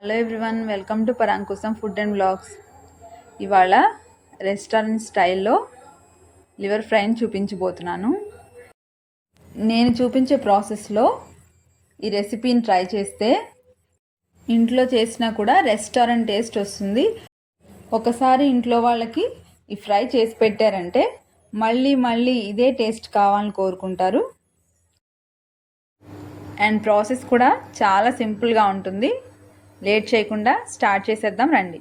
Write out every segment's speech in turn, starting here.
Hello everyone, welcome to Parankusham food and blogs. ఇవాళ restaurant స్టైల్లో liver ఫ్రైని చూపించబోతున్నాను. నేను చూపించే ప్రాసెస్లో ఈ రెసిపీని ట్రై చేస్తే ఇంట్లో చేసినా కూడా రెస్టారెంట్ టేస్ట్ వస్తుంది. ఒకసారి ఇంట్లో వాళ్ళకి ఈ ఫ్రై చేసి పెట్టారంటే మళ్ళీ మళ్ళీ ఇదే టేస్ట్ కావాలని కోరుకుంటారు. అండ్ ప్రాసెస్ కూడా చాలా సింపుల్గా ఉంటుంది. లేట్ చేయకుండా స్టార్ట్ చేసేద్దాం రండి.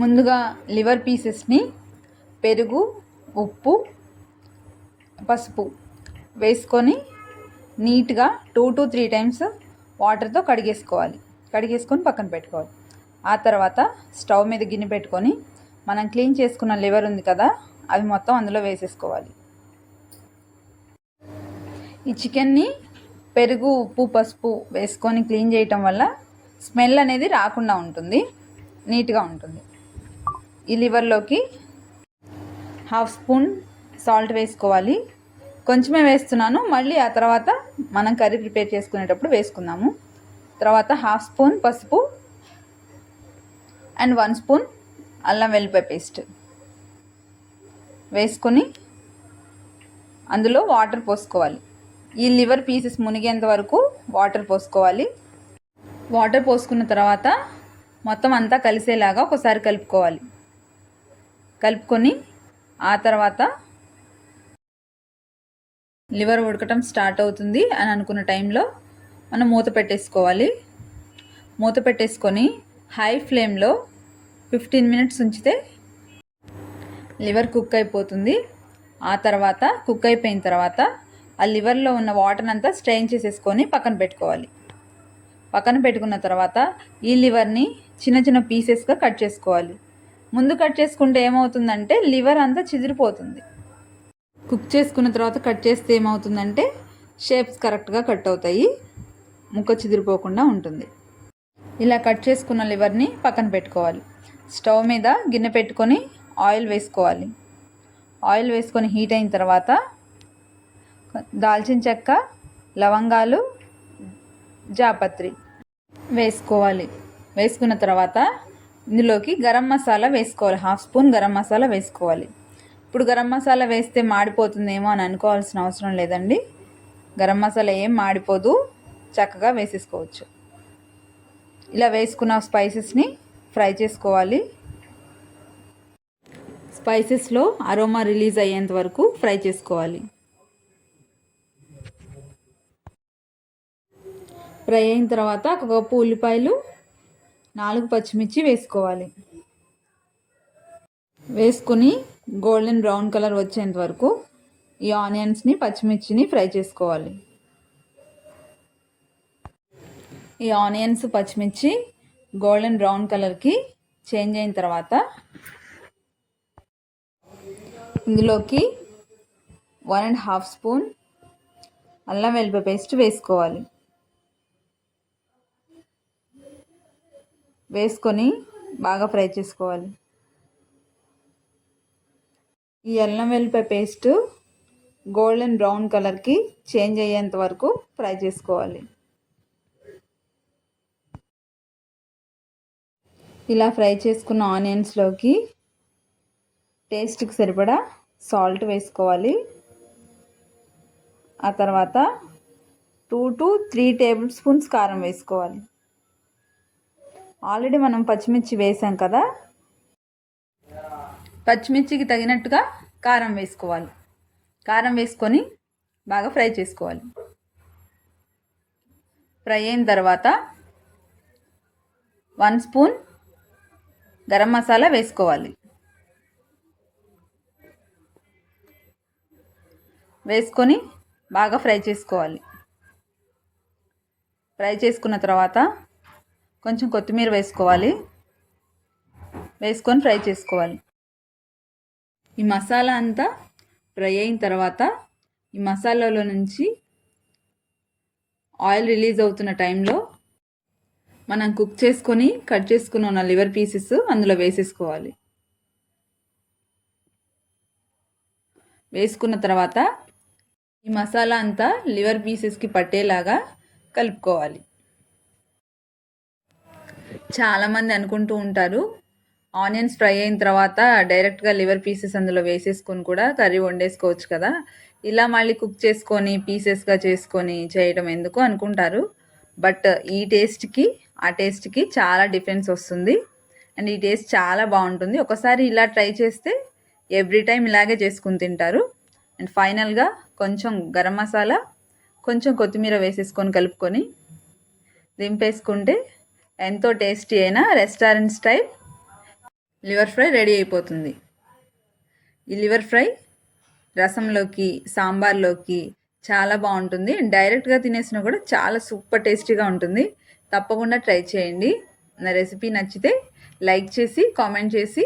ముందుగా లివర్ పీసెస్ని పెరుగు, ఉప్పు, పసుపు వేసుకొని నీట్గా 2 to 3 times వాటర్తో కడిగేసుకొని పక్కన పెట్టుకోవాలి. ఆ తర్వాత స్టవ్ మీద గిన్నె పెట్టుకొని మనం క్లీన్ చేసుకున్న లివర్ ఉంది కదా, అవి మొత్తం అందులో వేసేసుకోవాలి. ఈ చికెన్ని పెరుగు, ఉప్పు, పసుపు వేసుకొని క్లీన్ చేయటం వల్ల స్మెల్ అనేది రాకుండా ఉంటుంది, నీట్గా ఉంటుంది. ఈ లివర్లోకి 1/2 స్పూన్ సాల్ట్ వేసుకోవాలి. కొంచెమే వేస్తున్నాను, మళ్ళీ ఆ తర్వాత మనం కర్రీ ప్రిపేర్ చేసుకునేటప్పుడు వేసుకుందాము. తర్వాత 1/2 స్పూన్ పసుపు అండ్ 1 స్పూన్ అల్లం వెల్లిపాయ పేస్ట్ వేసుకొని అందులో వాటర్ పోసుకోవాలి. ఈ లివర్ పీసెస్ మునిగేంత వరకు వాటర్ పోసుకోవాలి. వాటర్ పోసుకున్న తర్వాత మొత్తం అంతా కలిసేలాగా ఒకసారి కలుపుకొని ఆ తర్వాత లివర్ ఉడకటం స్టార్ట్ అవుతుంది అని అనుకున్న టైంలో మనం మూత పెట్టేసుకొని హై ఫ్లేమ్లో 15 minutes ఉంచితే లివర్ కుక్ అయిపోతుంది. ఆ తర్వాత కుక్ అయిపోయిన తర్వాత ఆ లివర్లో ఉన్న వాటర్ అంతా స్ట్రెయిన్ చేసేసుకొని పక్కన పెట్టుకున్న తర్వాత ఈ లివర్ని చిన్న చిన్న పీసెస్గా కట్ చేసుకోవాలి. ముందు కట్ చేసుకుంటే ఏమవుతుందంటే లివర్ అంతా చిదిరిపోతుంది. కుక్ చేసుకున్న తర్వాత కట్ చేస్తే ఏమవుతుందంటే షేప్స్ కరెక్ట్గా కట్ అవుతాయి, ముక్క చిదిరిపోకుండా ఉంటుంది. ఇలా కట్ చేసుకున్న లివర్ని పక్కన పెట్టుకోవాలి. స్టవ్ మీద గిన్నె పెట్టుకొని ఆయిల్ వేసుకొని హీట్ అయిన తర్వాత దాల్చిన చెక్క, లవంగాలు, జాపత్రి వేసుకున్న తర్వాత ఇందులోకి గరం మసాలా వేసుకోవాలి. 1/2 స్పూన్ గరం మసాలా వేసుకోవాలి. ఇప్పుడు గరం మసాలా వేస్తే మాడిపోతుందేమో అని అనుకోవాల్సిన అవసరం లేదండి. గరం మసాలా ఏం మాడిపోదు, చక్కగా వేసేసుకోవచ్చు. ఇలా వేసుకున్న స్పైసెస్ని ఫ్రై చేసుకోవాలి. స్పైసెస్లో అరోమా రిలీజ్ అయ్యేంత వరకు ఫ్రై చేసుకోవాలి. ఫ్రై అయిన తర్వాత 1 కప్పు ఉల్లిపాయలు, 4 పచ్చిమిర్చి వేసుకొని గోల్డెన్ బ్రౌన్ కలర్ వచ్చేంత వరకు ఈ ఆనియన్స్ని, పచ్చిమిర్చిని ఫ్రై చేసుకోవాలి. ఈ ఆనియన్స్, పచ్చిమిర్చి గోల్డెన్ బ్రౌన్ కలర్కి చేంజ్ అయిన తర్వాత ఇందులోకి 1.5 స్పూన్ అల్లం వెల్లిపాయ పేస్ట్ వేసుకొని బాగా ఫ్రై చేసుకోవాలి. ఈ అల్లం వెల్లిపాయ పేస్ట్ గోల్డెన్ బ్రౌన్ కలర్కి చేంజ్ అయ్యేంత వరకు ఫ్రై చేసుకోవాలి. ఇలా ఫ్రై చేసుకున్న ఆనియన్స్లోకి టేస్ట్కి సరిపడా సాల్ట్ వేసుకోవాలి. ఆ తర్వాత 2 to 3 tablespoons కారం వేసుకోవాలి. ఆల్రెడీ మనం పచ్చిమిర్చి వేసాం కదా, పచ్చిమిర్చికి తగినట్టుగా కారం వేసుకోవాలి. కారం వేసుకొని బాగా ఫ్రై చేసుకోవాలి. ఫ్రై అయిన తర్వాత 1 స్పూన్ గరం మసాలా వేసుకొని బాగా ఫ్రై చేసుకోవాలి. ఫ్రై చేసుకున్న తర్వాత కొంచెం కొత్తిమీర వేసుకొని ఫ్రై చేసుకోవాలి. ఈ మసాలా అంతా ఫ్రై అయిన తర్వాత ఈ మసాలాలో నుంచి ఆయిల్ రిలీజ్ అవుతున్న టైంలో మనం కుక్ చేసుకొని కట్ చేసుకుని ఉన్న లివర్ పీసెస్ అందులో వేసుకున్న తర్వాత ఈ మసాలా అంతా లివర్ పీసెస్కి పట్టేలాగా కలుపుకోవాలి. చాలామంది అనుకుంటూ ఉంటారు ఆనియన్స్ ఫ్రై అయిన తర్వాత డైరెక్ట్గా లివర్ పీసెస్ అందులో వేసేసుకొని కూడా కర్రీ వండేసుకోవచ్చు కదా, ఇలా మళ్ళీ కుక్ చేసుకొని పీసెస్గా చేసుకొని చేయడం ఎందుకు అనుకుంటారు. బట్ ఈ టేస్ట్కి ఆ టేస్ట్కి చాలా డిఫరెన్స్ వస్తుంది. అండ్ ఈ టేస్ట్ చాలా బాగుంటుంది. ఒకసారి ఇలా ట్రై చేస్తే ఎవ్రీ టైం ఇలాగే చేసుకుని తింటారు. అండ్ ఫైనల్గా కొంచెం గరం మసాలా, కొంచెం కొత్తిమీర వేసేసుకొని కలుపుకొని దింపేసుకుంటే ఎంతో టేస్టీ అయిన restaurant style liver fry ready అయిపోతుంది. ఈ లివర్ ఫ్రై రసంలోకి, సాంబార్లోకి చాలా బాగుంటుంది. డైరెక్ట్గా తినేసినా కూడా చాలా సూపర్ టేస్టీగా ఉంటుంది. తప్పకుండా ట్రై చేయండి. నా రెసిపీ నచ్చితే లైక్ చేసి కామెంట్ చేసి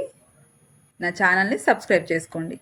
నా ఛానల్ని సబ్స్క్రైబ్ చేసుకోండి.